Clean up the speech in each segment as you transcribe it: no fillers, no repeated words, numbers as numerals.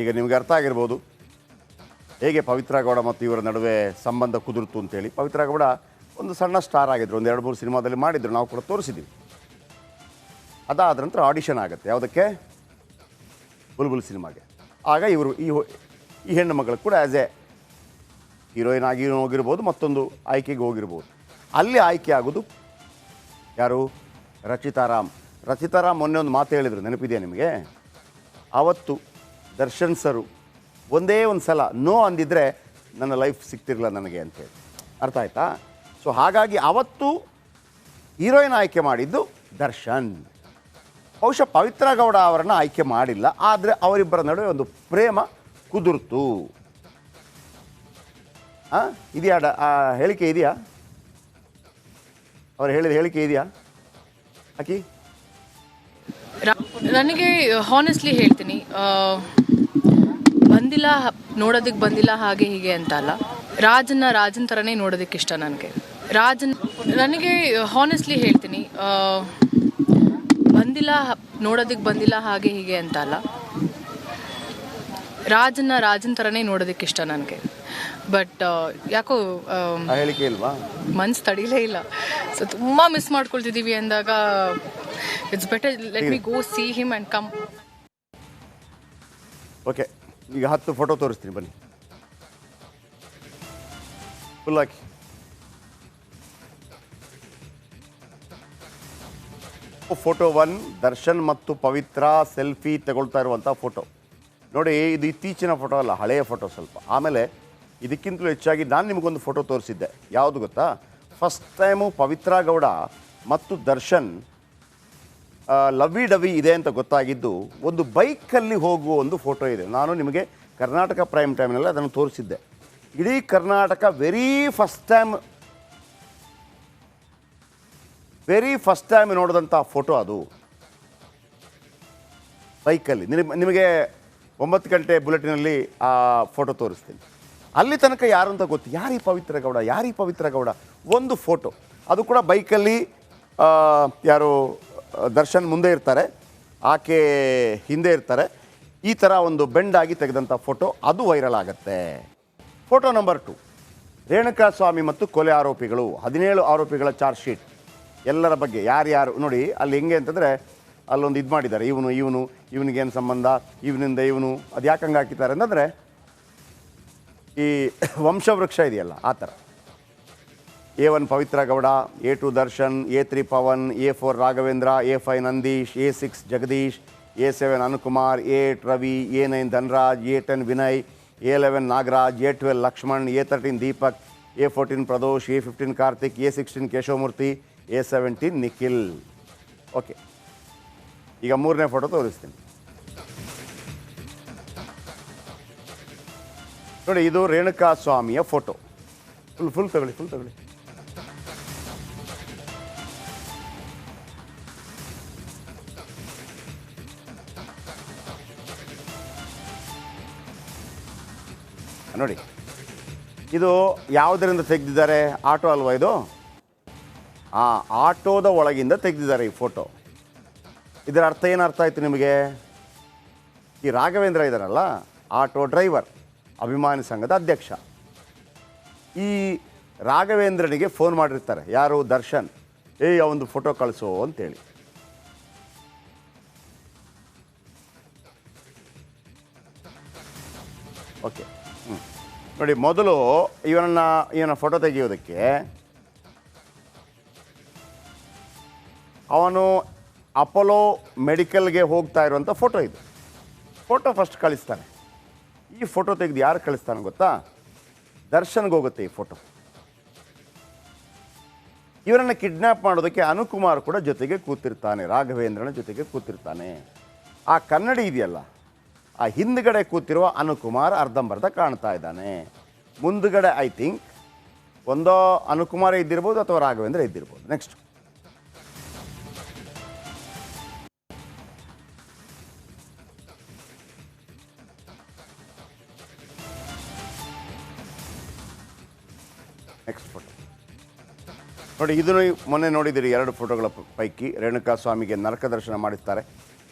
ಈಗ ನಿಮಗೆ ಅರ್ಥ ಆಗಿರ್ಬೋದು ಹೇಗೆ ಪವಿತ್ರ ಗೌಡ ಮತ್ತು ಇವರ ನಡುವೆ ಸಂಬಂಧ ಕುದುರ್ತು ಅಂತೇಳಿ. ಪವಿತ್ರ ಗೌಡ ಒಂದು ಸಣ್ಣ ಸ್ಟಾರ್ ಆಗಿದ್ರು, ಒಂದು 2-3 ಸಿನಿಮಾದಲ್ಲಿ ಮಾಡಿದ್ರು, ನಾವು ಕೂಡ ತೋರಿಸಿದ್ದೀವಿ. ಅದಾದ ನಂತರ ಆಡಿಷನ್ ಆಗುತ್ತೆ ಯಾವುದಕ್ಕೆ, ಬುಲ್ಬುಲ್ ಸಿನಿಮಾಗೆ. ಆಗ ಇವರು ಈ ಹೆಣ್ಣು ಮಗಳು ಕೂಡ ಆ್ಯಸ್ ಎ ಹೀರೋಯಿನ್ ಆಗಿ ಹೋಗಿರ್ಬೋದು, ಮತ್ತೊಂದು ಆಯ್ಕೆಗೆ ಹೋಗಿರ್ಬೋದು. ಅಲ್ಲಿ ಆಯ್ಕೆ ಆಗೋದು ಯಾರು, ರಚಿತಾರಾಮ್. ರಚಿತಾರಾಮ್ ಮೊನ್ನೆ ಒಂದು ಮಾತು ಹೇಳಿದರು, ನೆನಪಿದೆಯಾ ನಿಮಗೆ? ಆವತ್ತು ದರ್ಶನ್ ಸರು ಒಂದೇ ಒಂದು ಸಲ ನೋ ಅಂದಿದ್ರೆ ನನ್ನ ಲೈಫ್ ಸಿಗ್ತಿರಲಿಲ್ಲ ನನಗೆ ಅಂತೇಳಿ. ಅರ್ಥ ಆಯ್ತಾ? ಸೊ ಹಾಗಾಗಿ ಆವತ್ತು ಹೀರೋಯಿನ್ ಆಯ್ಕೆ ಮಾಡಿದ್ದು ದರ್ಶನ್. ಬಹುಶಃ ಪವಿತ್ರ ಗೌಡ ಅವರನ್ನು ಆಯ್ಕೆ ಮಾಡಿಲ್ಲ, ಆದರೆ ಅವರಿಬ್ಬರ ನಡುವೆ ಒಂದು ಪ್ರೇಮ ಕುದುರ್ತು. ಇದೆಯಾ ಹೇಳಿಕೆ ಇದೆಯಾ? ಅವರು ಹೇಳಿದ ಹೇಳಿಕೆ ಇದೆಯಾ ಆಕಿ? ನನಗೆ ಹಾನೆಸ್ಟ್ಲಿ ಹೇಳ್ತೀನಿ, ಬಂದಿಲ್ಲ, ನೋಡೋದಕ್ಕೆ ಬಂದಿಲ್ಲ ಹಾಗೆ ಹೀಗೆ ಅಂತ ಅಲ್ಲ. ರಾಜನ್ ಥರನೇ ನೋಡೋದಕ್ಕೆ ಇಷ್ಟ ನನಗೆ. ನನಗೆ ಹಾನೆಸ್ಟ್ಲಿ ಹೇಳ್ತೀನಿ, ಬಂದಿಲ್ಲ, ನೋಡೋದಕ್ಕೆ ಬಂದಿಲ್ಲ ಹಾಗೆ ಹೀಗೆ ಅಂತ ಅಲ್ಲ. ರಾಜನ್ ಥರನೇ ನೋಡೋದಕ್ಕೆ ಇಷ್ಟ ನನಗೆ. ಬಟ್ ಯಾಕೋ ಹೇಳಿಕೆ ಇಲ್ವಾ, ಮನ್ಸು ತಡೀಲೇ ಇಲ್ಲ. ಸೊ ತುಂಬ ಮಿಸ್ ಮಾಡ್ಕೊಳ್ತಿದ್ದೀವಿ ಅಂದಾಗ it's better let me go C him and come. Okay, ಈಗ 10 ಫೋಟೋ ತೋರಿಸ್ತೀನಿ ಬನ್ನಿ, ಫುಲ್ ಹಾಕಿ. ಫೋಟೋ 1, ದರ್ಶನ್ ಮತ್ತು ಪವಿತ್ರ ಸೆಲ್ಫಿ ತಗೊಳ್ತಾ ಇರುವಂಥ ಫೋಟೋ ನೋಡಿ. ಇದು ಇತ್ತೀಚಿನ ಫೋಟೋ ಅಲ್ಲ, ಹಳೆಯ ಫೋಟೋ ಸ್ವಲ್ಪ. ಆಮೇಲೆ ಇದಕ್ಕಿಂತಲೂ ಹೆಚ್ಚಾಗಿ ನಾನು ನಿಮಗೊಂದು ಫೋಟೋ ತೋರಿಸಿದ್ದೆ, ಯಾವುದು ಗೊತ್ತಾ? ಫಸ್ಟ್ ಟೈಮು ಪವಿತ್ರ ಗೌಡ ಮತ್ತು ದರ್ಶನ್ ಲವ್ವಿ ಡವಿ ಇದೆ ಅಂತ ಗೊತ್ತಾಗಿದ್ದು ಒಂದು ಬೈಕಲ್ಲಿ ಹೋಗುವ ಒಂದು ಫೋಟೋ ಇದೆ. ನಾನು ನಿಮಗೆ ಕರ್ನಾಟಕ ಪ್ರೈಮ್ ಟೈಮ್ನಲ್ಲಿ ಅದನ್ನು ತೋರಿಸಿದ್ದೆ. ಇಡೀ ಕರ್ನಾಟಕ ವೆರಿ ಫಸ್ಟ್ ಟೈಮ್ ನೋಡಿದಂಥ ಫೋಟೋ ಅದು, ಬೈಕಲ್ಲಿ. ನಿಮಗೆ 9 ಗಂಟೆ ಬುಲೆಟಿನಲ್ಲಿ ಆ ಫೋಟೋ ತೋರಿಸ್ತೀನಿ. ಅಲ್ಲಿ ತನಕ ಯಾರು ಅಂತ ಗೊತ್ತು, ಯಾರೀ ಪವಿತ್ರ ಗೌಡ ಒಂದು ಫೋಟೋ, ಅದು ಕೂಡ ಬೈಕಲ್ಲಿ. ಯಾರು, ದರ್ಶನ್ ಮುಂದೆ ಇರ್ತಾರೆ, ಆಕೆ ಹಿಂದೆ ಇರ್ತಾರೆ. ಈ ಥರ ಒಂದು ಬೆಂಡಾಗಿ ತೆಗೆದಂಥ ಫೋಟೋ, ಅದು ವೈರಲ್ ಆಗುತ್ತೆ. ಫೋಟೋ ನಂಬರ್ 2, ರೇಣುಕಾ ಸ್ವಾಮಿ ಮತ್ತು ಕೊಲೆ ಆರೋಪಿಗಳು. 17 ಆರೋಪಿಗಳ ಚಾರ್ಜ್ ಶೀಟ್. ಎಲ್ಲರ ಬಗ್ಗೆ ಯಾರ್ಯಾರು ನೋಡಿ ಅಲ್ಲಿ ಹೆಂಗೆ ಅಂತಂದರೆ, ಅಲ್ಲೊಂದು ಇದು ಮಾಡಿದ್ದಾರೆ, ಇವನಿಗೇನು ಸಂಬಂಧ, ಇವನಿಂದ ಇವನು, ಅದು ಯಾಕೆ ಹಂಗೆ ಹಾಕಿದ್ದಾರೆ ಅಂತಂದರೆ ಈ ವಂಶವೃಕ್ಷ ಇದೆಯಲ್ಲ ಆ ಥರ. A1 Pavithra Gowda, A2 Darshan, A3 Pavan, A4 Raghavendra, A5 Nandish, A6 Jagadish, A7 Anukumar, A8 Ravi, A9 Dhanraj, A10 Vinay, A11 Nagaraj, A12 Lakshman, A13 Deepak, A14 Pradosh, A15 Karthik, A16 Keshavamurthy, A17 Nikhil. Okay, ಈಗ 3ನೇ ಫೋಟೋ ತೋರಿಸ್ತೀನಿ ನೋಡಿ. ಇದು ರೇಣುಕಾ ಸ್ವಾಮಿಯ ಫೋಟೋ. ಫುಲ್ ತಗೊಳ್ಳಿ ನೋಡಿ. ಇದು ಯಾವುದರಿಂದ ತೆಗೆದಿದ್ದಾರೆ? ಆಟೋ ಅಲ್ವಾ ಇದು? ಆಟೋದ ಒಳಗಿಂದ ತೆಗೆದಿದ್ದಾರೆ ಈ ಫೋಟೋ. ಇದರ ಅರ್ಥ ಏನು ಅರ್ಥ ಆಯಿತು ನಿಮಗೆ? ಈ ರಾಘವೇಂದ್ರ ಇದ್ದಾರಲ್ಲ, ಆಟೋ ಡ್ರೈವರ್, ಅಭಿಮಾನಿ ಸಂಘದ ಅಧ್ಯಕ್ಷ. ಈ ರಾಘವೇಂದ್ರನಿಗೆ ಫೋನ್ ಮಾಡಿರ್ತಾರೆ ಯಾರು, ದರ್ಶನ್, ಅವನದು ಫೋಟೋ ಕಳಿಸೋ ಅಂತೇಳಿ. ಓಕೆ, ನೋಡಿ, ಮೊದಲು ಇವನ ಫೋಟೋ ತೆಗೆಯೋದಕ್ಕೆ ಅವನು ಅಪೋಲೋ ಮೆಡಿಕಲ್ಗೆ ಹೋಗ್ತಾ ಇರುವಂಥ ಫೋಟೋ ಇದು. ಫೋಟೋ ಫಸ್ಟ್ ಕಳಿಸ್ತಾನೆ. ಈ ಫೋಟೋ ತೆಗೆದು ಯಾರು ಕಳಿಸ್ತಾನೆ ಗೊತ್ತಾ? ದರ್ಶನ್ಗೆ ಹೋಗುತ್ತೆ ಈ ಫೋಟೋ. ಇವರನ್ನು ಕಿಡ್ನ್ಯಾಪ್ ಮಾಡೋದಕ್ಕೆ ಅನುಕುಮಾರ್ ಕೂಡ ಜೊತೆಗೆ ಕೂತಿರ್ತಾನೆ, ರಾಘವೇಂದ್ರನ ಜೊತೆಗೆ ಕೂತಿರ್ತಾನೆ. ಆ ಕನ್ನಡಿ ಇದೆಯಲ್ಲ, ಆ ಹಿಂದ್ಗಡೆ ಕೂತಿರುವ ಅನುಕುಮಾರ್ ಅರ್ಧಂಬರ್ಧ ಕಾಣ್ತಾ ಇದ್ದಾನೆ. ಮುಂದುಗಡೆ ಐ ಥಿಂಕ್ ಒಂದೋ ಅನುಕುಮಾರೇ ಇದ್ದಿರ್ಬೋದು ಅಥವಾ ರಾಘವೇಂದ್ರ ಇದ್ದಿರ್ಬೋದು. ನೆಕ್ಸ್ಟ್ ಫೋಟೋ ನೋಡಿ. ಇದನ್ನು ಮೊನ್ನೆ ನೋಡಿದ್ದೀರಿ, 2 ಫೋಟೋಗಳ ಪೈಕಿ ರೇಣುಕಾ ಸ್ವಾಮಿಗೆ ನರಕ ದರ್ಶನ ಮಾಡಿಸ್ತಾರೆ,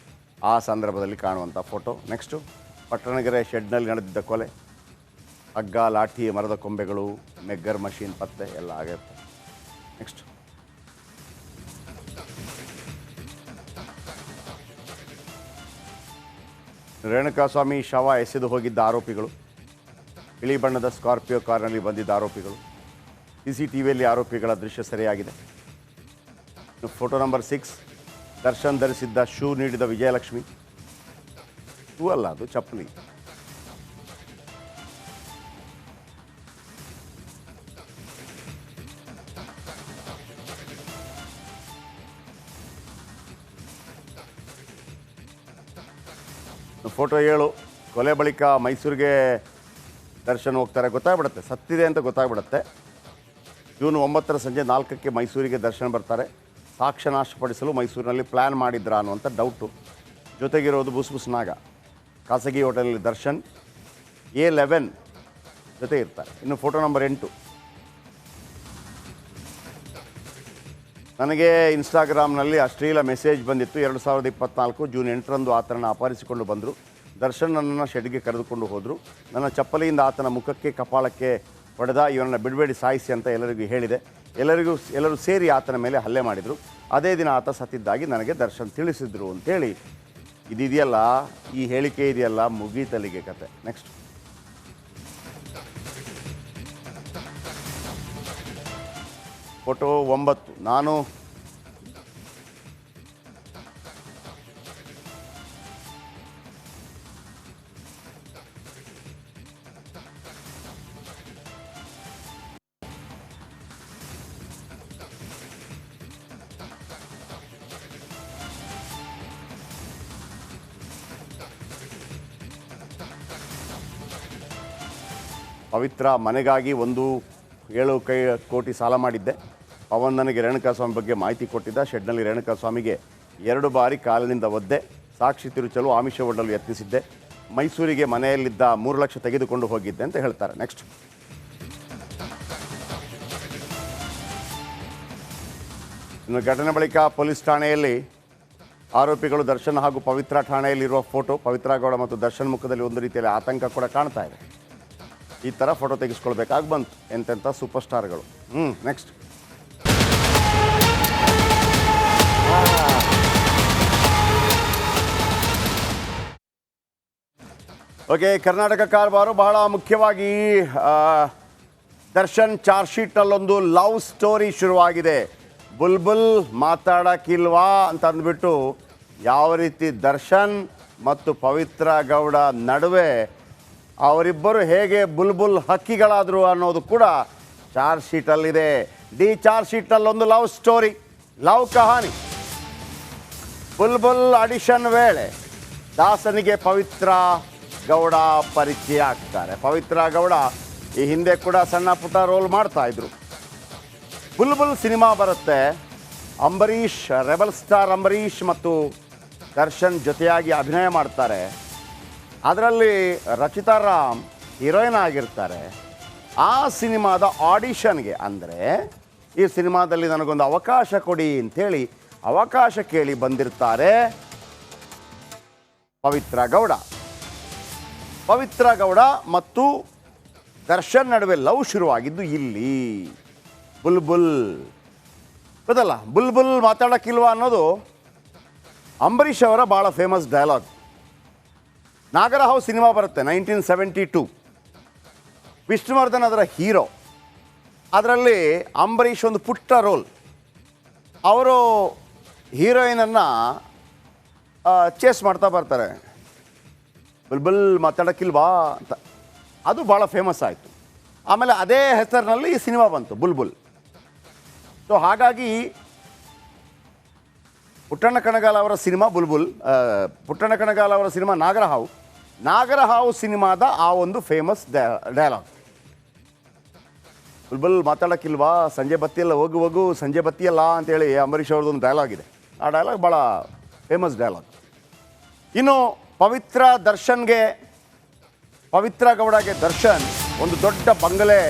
ಆ ಸಂದರ್ಭದಲ್ಲಿ ಕಾಣುವಂಥ ಫೋಟೋ. ನೆಕ್ಸ್ಟು ಪಟ್ಟಣಗೆರೆ ಶೆಡ್ನಲ್ಲಿ ನಡೆದಿದ್ದ ಕೊಲೆ, ಹಗ್ಗ, ಲಾಠಿ, ಮರದ ಕೊಂಬೆಗಳು, ಮೆಗ್ಗರ್ ಮಷೀನ್ ಪತ್ತೆ ಎಲ್ಲ ಆಗಿರ್ತದೆ. ನೆಕ್ಸ್ಟ್ ರೇಣುಕಾಸ್ವಾಮಿ ಶವ ಎಸೆದು ಹೋಗಿದ್ದ ಆರೋಪಿಗಳು, ಬಿಳಿ ಬಣ್ಣದ ಸ್ಕಾರ್ಪಿಯೋ ಕಾರ್ನಲ್ಲಿ ಬಂದಿದ್ದ ಆರೋಪಿಗಳು, CCTVಯಲ್ಲಿ ಆರೋಪಿಗಳ ದೃಶ್ಯ ಸೆರೆಯಾಗಿದೆ. ಫೋಟೋ ನಂಬರ್ 6, ದರ್ಶನ್ ಧರಿಸಿದ್ದ ಶೂ ನೀಡಿದ ವಿಜಯಲಕ್ಷ್ಮಿ. ಶೂ ಅಲ್ಲ, ಅದು ಚಪ್ಪಲಿ. ಫೋಟೋ 7, ಕೊಲೆ ಬಳಿಕ ಮೈಸೂರಿಗೆ ದರ್ಶನ್ ಹೋಗ್ತಾರೆ. ಗೊತ್ತಾಗ್ಬಿಡುತ್ತೆ, ಸತ್ತಿದೆ ಅಂತ ಗೊತ್ತಾಗ್ಬಿಡುತ್ತೆ. ಜೂನ್ 9 ಸಂಜೆ 4ಕ್ಕೆ ಮೈಸೂರಿಗೆ ದರ್ಶನ್ ಬರ್ತಾರೆ. ಸಾಕ್ಷ್ಯ ನಾಶಪಡಿಸಲು ಮೈಸೂರಿನಲ್ಲಿ ಪ್ಲ್ಯಾನ್ ಮಾಡಿದ್ರಾ ಅನ್ನುವಂಥ ಡೌಟು. ಜೊತೆಗಿರೋದು ಬುಸ್ ನಾಗ. ಖಾಸಗಿ ಹೋಟೆಲಲ್ಲಿ ದರ್ಶನ್ A11 ಜೊತೆ ಇರ್ತಾರೆ. ಇನ್ನು ಫೋಟೋ ನಂಬರ್ 8, ನನಗೆ ಇನ್ಸ್ಟಾಗ್ರಾಮ್ನಲ್ಲಿ ಅಶ್ಲೀಲ ಮೆಸೇಜ್ ಬಂದಿತ್ತು. 2024 ಜೂನ್ 8ರಂದು ಆತನನ್ನು ಅಪಹರಿಸಿಕೊಂಡು ಬಂದರು. ದರ್ಶನ್ ನನ್ನನ್ನು ಶೆಡ್ಗೆ ಕರೆದುಕೊಂಡು ಹೋದರು. ನನ್ನ ಚಪ್ಪಲಿಯಿಂದ ಆತನ ಮುಖಕ್ಕೆ, ಕಪಾಳಕ್ಕೆ ಹೊಡೆದ. ಇವನನ್ನು ಬಿಡಬೇಡಿ, ಸಾಯಿಸಿ ಅಂತ ಎಲ್ಲರಿಗೂ ಹೇಳಿದೆ. ಎಲ್ಲರೂ ಸೇರಿ ಆತನ ಮೇಲೆ ಹಲ್ಲೆ ಮಾಡಿದರು. ಅದೇ ದಿನ ಆತ ಸತ್ತಿದ್ದಾಗಿ ನನಗೆ ದರ್ಶನ್ ತಿಳಿಸಿದ್ರು ಅಂತೇಳಿ ಇದೆಯಲ್ಲ, ಈ ಹೇಳಿಕೆ ಇದೆಯಲ್ಲ, ಮುಗೀತಲ್ಲಿಗೆ ಕತೆ. ನೆಕ್ಸ್ಟ್ ಫೋಟೋ 9, ನಾನು ಪವಿತ್ರ ಮನೆಗಾಗಿ 1.7 ಕೋಟಿ ಸಾಲ ಮಾಡಿದ್ದೆ. ಪವನ್ ನನಗೆ ರೇಣುಕಾಸ್ವಾಮಿ ಬಗ್ಗೆ ಮಾಹಿತಿ ಕೊಟ್ಟಿದ್ದ. ಶೆಡ್ನಲ್ಲಿ ರೇಣುಕಾಸ್ವಾಮಿಗೆ 2 ಬಾರಿ ಕಾಲಿನಿಂದ ಒದ್ದೆ, ಸಾಕ್ಷಿ ತಿರುಚಲು ಆಮಿಷ ಒಡ್ಡಲು ಯತ್ನಿಸಿದ್ದೆ. ಮೈಸೂರಿಗೆ ಮನೆಯಲ್ಲಿದ್ದ 3 ಲಕ್ಷ ತೆಗೆದುಕೊಂಡು ಹೋಗಿದ್ದೆ ಅಂತ ಹೇಳ್ತಾರೆ. ನೆಕ್ಸ್ಟ್ ಇನ್ನು ಘಟನೆ ಬಳಿಕ ಪೊಲೀಸ್ ಠಾಣೆಯಲ್ಲಿ ಆರೋಪಿಗಳು ದರ್ಶನ್ ಹಾಗೂ ಪವಿತ್ರ ಠಾಣೆಯಲ್ಲಿರುವ ಫೋಟೋ. ಪವಿತ್ರ ಗೌಡ ಮತ್ತು ದರ್ಶನ್ ಮುಖದಲ್ಲಿ ಒಂದು ರೀತಿಯಲ್ಲಿ ಆತಂಕ ಕೂಡ ಕಾಣ್ತಾ ಇದೆ. ಈ ಥರ ಫೋಟೋ ತೆಗೆಸ್ಕೊಳ್ಬೇಕಾಗಿ ಬಂತು ಎಂತೆಂಥ ಸೂಪರ್ ಸ್ಟಾರ್ಗಳು. ನೆಕ್ಸ್ಟ್ ಓಕೆ, ಕರ್ನಾಟಕ ಕಾರವಾರ ಬಹಳ ಮುಖ್ಯವಾಗಿ ದರ್ಶನ್ ಚಾರ್ಜ್ ಶೀಟಲ್ಲೊಂದು ಲವ್ ಸ್ಟೋರಿ ಶುರುವಾಗಿದೆ. ಬುಲ್ಬುಲ್ ಮಾತಾಡಕ್ಕಿಲ್ವಾ ಅಂತ ಅಂದ್ಬಿಟ್ಟು ಯಾವ ರೀತಿ ದರ್ಶನ್ ಮತ್ತು ಪವಿತ್ರ ಗೌಡ ನಡುವೆ ಅವರಿಬ್ಬರು ಹೇಗೆ ಬುಲ್ಬುಲ್ ಹಕ್ಕಿಗಳಾದರು ಅನ್ನೋದು ಕೂಡ ಚಾರ್ಜ್ ಶೀಟಲ್ಲಿದೆ. ಚಾರ್ಜ್ ಶೀಟಲ್ಲೊಂದು ಲವ್ ಸ್ಟೋರಿ, ಲವ್ ಕಹಾನಿ. ಬುಲ್ಬುಲ್ ಆಡಿಷನ್ ವೇಳೆ ದಾಸನಿಗೆ ಪವಿತ್ರ ಗೌಡ ಪರಿಚಯ ಆಗ್ತಾರೆ. ಪವಿತ್ರ ಗೌಡ ಈ ಹಿಂದೆ ಕೂಡ ಸಣ್ಣ ಪುಟ್ಟ ರೋಲ್ ಮಾಡ್ತಾ ಇದ್ರು. ಬುಲ್ಬುಲ್ ಸಿನಿಮಾ ಬರುತ್ತೆ. ಅಂಬರೀಷ್, ರೆಬಲ್ ಸ್ಟಾರ್ ಅಂಬರೀಷ್ ಮತ್ತು ದರ್ಶನ್ ಜೊತೆಯಾಗಿ ಅಭಿನಯ ಮಾಡ್ತಾರೆ. ಅದರಲ್ಲಿ ರಚಿತಾ ರಾಮ್ ಹೀರೋಯಿನ್ ಆಗಿರ್ತಾರೆ. ಆ ಸಿನಿಮಾದ ಆಡಿಷನ್ಗೆ, ಅಂದರೆ ಈ ಸಿನಿಮಾದಲ್ಲಿ ನನಗೊಂದು ಅವಕಾಶ ಕೊಡಿ ಅಂಥೇಳಿ ಅವಕಾಶ ಕೇಳಿ ಬಂದಿರ್ತಾರೆ ಪವಿತ್ರ ಗೌಡ. ಪವಿತ್ರ ಗೌಡ ಮತ್ತು ದರ್ಶನ್ ನಡುವೆ ಲವ್ ಶುರುವಾಗಿದ್ದು ಇಲ್ಲಿ. ಬುಲ್ಬುಲ್ ಗೊತ್ತಲ್ಲ, ಬುಲ್ಬುಲ್ ಮಾತಾಡೋಕ್ಕಿಲ್ವಾ ಅನ್ನೋದು ಅಂಬರೀಷ್ ಅವರ ಭಾಳ ಫೇಮಸ್ ಡೈಲಾಗ್. ನಾಗರಹಾವು ಸಿನಿಮಾ ಬರುತ್ತೆ 1972. ವಿಷ್ಣುವರ್ಧನ್ ಅದರ ಹೀರೋ. ಅದರಲ್ಲಿ ಅಂಬರೀಷ್ ಒಂದು ಪುಟ್ಟ ರೋಲ್. ಅವರು ಹೀರೋಯಿನನ್ನು ಚೇಸ್ ಮಾಡ್ತಾ ಬರ್ತಾರೆ, ಬುಲ್ಬುಲ್ ಮಾತಾಡೋಕ್ಕಿಲ್ವಾ ಅಂತ. ಅದು ಭಾಳ ಫೇಮಸ್ ಆಯಿತು. ಆಮೇಲೆ ಅದೇ ಹೆಸರಿನಲ್ಲಿ ಈ ಸಿನಿಮಾ ಬಂತು, ಬುಲ್ಬುಲ್. ಸೊ ಹಾಗಾಗಿ ಪುಟ್ಟಣ್ಣ ಕಣಗಾಲ್ ಅವರ ಸಿನಿಮಾ ಬುಲ್ಬುಲ್, ಪುಟ್ಟಣ್ಣ ಕಣಗಾಲ್ ಅವರ ಸಿನಿಮಾ ನಾಗರಹಾವು. ನಾಗರಹಾವು ಸಿನಿಮಾದ ಆ ಒಂದು ಫೇಮಸ್ ಡೈಲಾಗ್, ಬುಲ್ಬುಲ್ ಮಾತಾಡೋಕ್ಕಿಲ್ವಾ, ಸಂಜೆ ಬತ್ತಿಯಲ್ಲ, ಹೋಗು ಸಂಜೆ ಬತ್ತಿಯಲ್ಲ ಅಂತೇಳಿ ಅಂಬರೀಷ್ ಅವ್ರದ್ದೊಂದು ಡೈಲಾಗ್ ಇದೆ. ಆ ಡೈಲಾಗ್ ಭಾಳ ಫೇಮಸ್ ಡೈಲಾಗ್. ಇನ್ನು ಪವಿತ್ರ ಗೌಡಗೆ ದರ್ಶನ್ ಒಂದು ದೊಡ್ಡ ಬಂಗಲೆ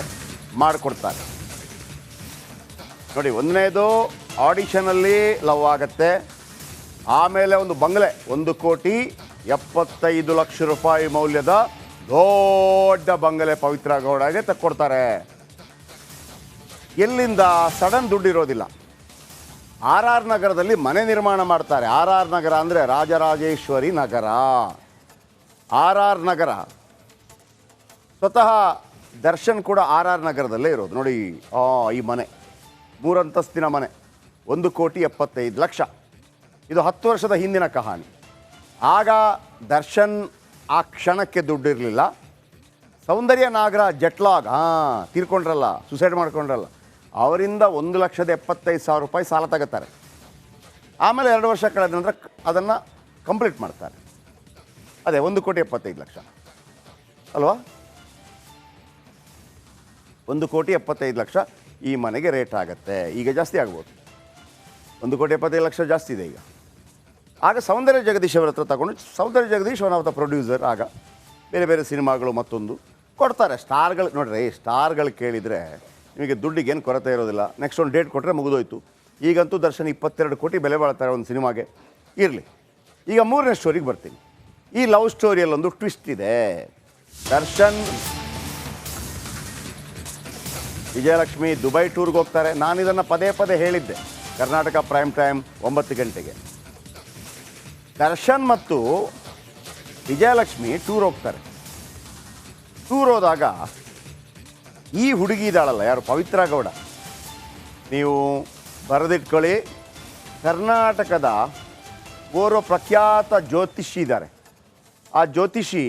ಮಾಡಿಕೊಡ್ತಾರೆ ನೋಡಿ. ಒಂದನೇದು ಆಡಿಷನಲ್ಲಿ ಲವ್ ಆಗುತ್ತೆ, ಆಮೇಲೆ ಒಂದು ಬಂಗಲೆ 1 ಕೋಟಿ 75 ಲಕ್ಷ ರೂಪಾಯಿ ಮೌಲ್ಯದ ದೊಡ್ಡ ಬಂಗಲೆ ಪವಿತ್ರ ಗೌಡಗೆ ತಕ್ಕೊಡ್ತಾರೆ. ಎಲ್ಲಿಂದ? ಸಡನ್ ದುಡ್ಡು ಇರೋದಿಲ್ಲ. ಆರ್ ಆರ್ ನಗರದಲ್ಲಿ ಮನೆ ನಿರ್ಮಾಣ ಮಾಡ್ತಾರೆ. ಆರ್ ಆರ್ ನಗರ ಅಂದರೆ ರಾಜರಾಜೇಶ್ವರಿ ನಗರ. ಆರ್ ಆರ್ ನಗರ ಸ್ವತಃ ದರ್ಶನ್ ಕೂಡ ಆರ್ ಆರ್ ನಗರದಲ್ಲೇ ಇರೋದು. ನೋಡಿ ಈ ಮನೆ 3 ಅಂತಸ್ತಿನ ಮನೆ, 1,75,00,000. ಇದು 10 ವರ್ಷದ ಹಿಂದಿನ ಕಹಾನಿ. ಆಗ ದರ್ಶನ್ ಆ ಕ್ಷಣಕ್ಕೆ ದುಡ್ಡಿರಲಿಲ್ಲ. ಸೌಂದರ್ಯ ನಾಗರ ಜಟ್ಲಾಗ್ ತೀರ್ಕೊಂಡ್ರಲ್ಲ, ಸುಸೈಡ್ ಮಾಡ್ಕೊಂಡ್ರಲ್ಲ, ಅವರಿಂದ 1,75,000 ರೂಪಾಯಿ ಸಾಲ ತಗೋತಾರೆ. ಆಮೇಲೆ 2 ವರ್ಷ ಕಳೆದ ನಂತರ ಅದನ್ನು ಕಂಪ್ಲೀಟ್ ಮಾಡ್ತಾರೆ. ಅದೇ 1,75,00,000 ಅಲ್ವಾ? 1,75,00,000 ಈ ಮನೆಗೆ ರೇಟ್ ಆಗುತ್ತೆ. ಈಗ ಜಾಸ್ತಿ ಆಗ್ಬೋದು, 1,75,00,000 ಜಾಸ್ತಿ ಇದೆ ಈಗ. ಆಗ ಸೌಂದರ್ಯ ಜಗದೀಶ್ ಅವರ ಹತ್ರ ತಗೊಂಡು, Soundarya Jagadish one of the producer. ಆಗ ಬೇರೆ ಬೇರೆ ಸಿನಿಮಾಗಳು ಮತ್ತೊಂದು ಕೊಡ್ತಾರೆ. ಸ್ಟಾರ್ಗಳು ನೋಡ್ರಿ, ಸ್ಟಾರ್ಗಳು ಕೇಳಿದರೆ ನಿಮಗೆ ದುಡ್ಡಿಗೇನು ಕೊರತೆ ಇರೋದಿಲ್ಲ. ನೆಕ್ಸ್ಟ್ ಒಂದು ಡೇಟ್ ಕೊಟ್ಟರೆ ಮುಗಿದೋಯ್ತು. ಈಗಂತೂ ದರ್ಶನ್ 22 ಕೋಟಿ ಬೆಲೆ ಬಾಳ್ತಾರೆ ಒಂದು ಸಿನಿಮಾಗೆ. ಇರಲಿ, ಈಗ 3ನೇ ಸ್ಟೋರಿಗೆ ಬರ್ತೀನಿ. ಈ ಲವ್ ಸ್ಟೋರಿಯಲ್ಲೊಂದು ಟ್ವಿಸ್ಟ್ ಇದೆ. ದರ್ಶನ್ ವಿಜಯಲಕ್ಷ್ಮಿ ದುಬೈ ಟೂರ್ಗೆ ಹೋಗ್ತಾರೆ. ನಾನು ಇದನ್ನು ಪದೇ ಪದೇ ಹೇಳಿದ್ದೆ. ಕರ್ನಾಟಕ ಪ್ರೈಮ್ ಟೈಮ್ 9 ಗಂಟೆಗೆ ದರ್ಶನ್ ಮತ್ತು ವಿಜಯಲಕ್ಷ್ಮಿ ಟೂರ್ ಹೋಗ್ತಾರೆ. ಟೂರ್ ಹೋದಾಗ ಈ ಹುಡುಗಿ ಇದ್ದಾಳಲ್ಲ, ಯಾರು? ಪವಿತ್ರ ಗೌಡ. ನೀವು ಬರೆದಿಟ್ಕೊಳ್ಳಿ, ಕರ್ನಾಟಕದ ಓರ್ವ ಪ್ರಖ್ಯಾತ ಜ್ಯೋತಿಷಿ ಇದ್ದಾರೆ. ಆ ಜ್ಯೋತಿಷಿ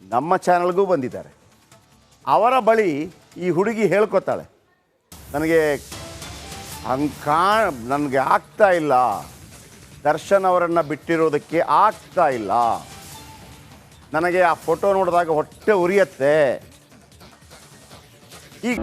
ನಮ್ಮ ಚಾನಲ್ಗೂ ಬಂದಿದ್ದಾರೆ. ಅವರ ಬಳಿ ಈ ಹುಡುಗಿ ಹೇಳ್ಕೊತಾಳೆ, ನನಗೆ ನನಗೆ ಆಗ್ತಾ ಇಲ್ಲ, ದರ್ಶನ್ ಅವರನ್ನು ಬಿಟ್ಟಿರೋದಕ್ಕೆ ಆಗ್ತಾ ಇಲ್ಲ, ನನಗೆ ಆ ಫೋಟೋ ನೋಡಿದಾಗ ಹೊಟ್ಟೆ ಉರಿಯತ್ತೆ. ಈಗ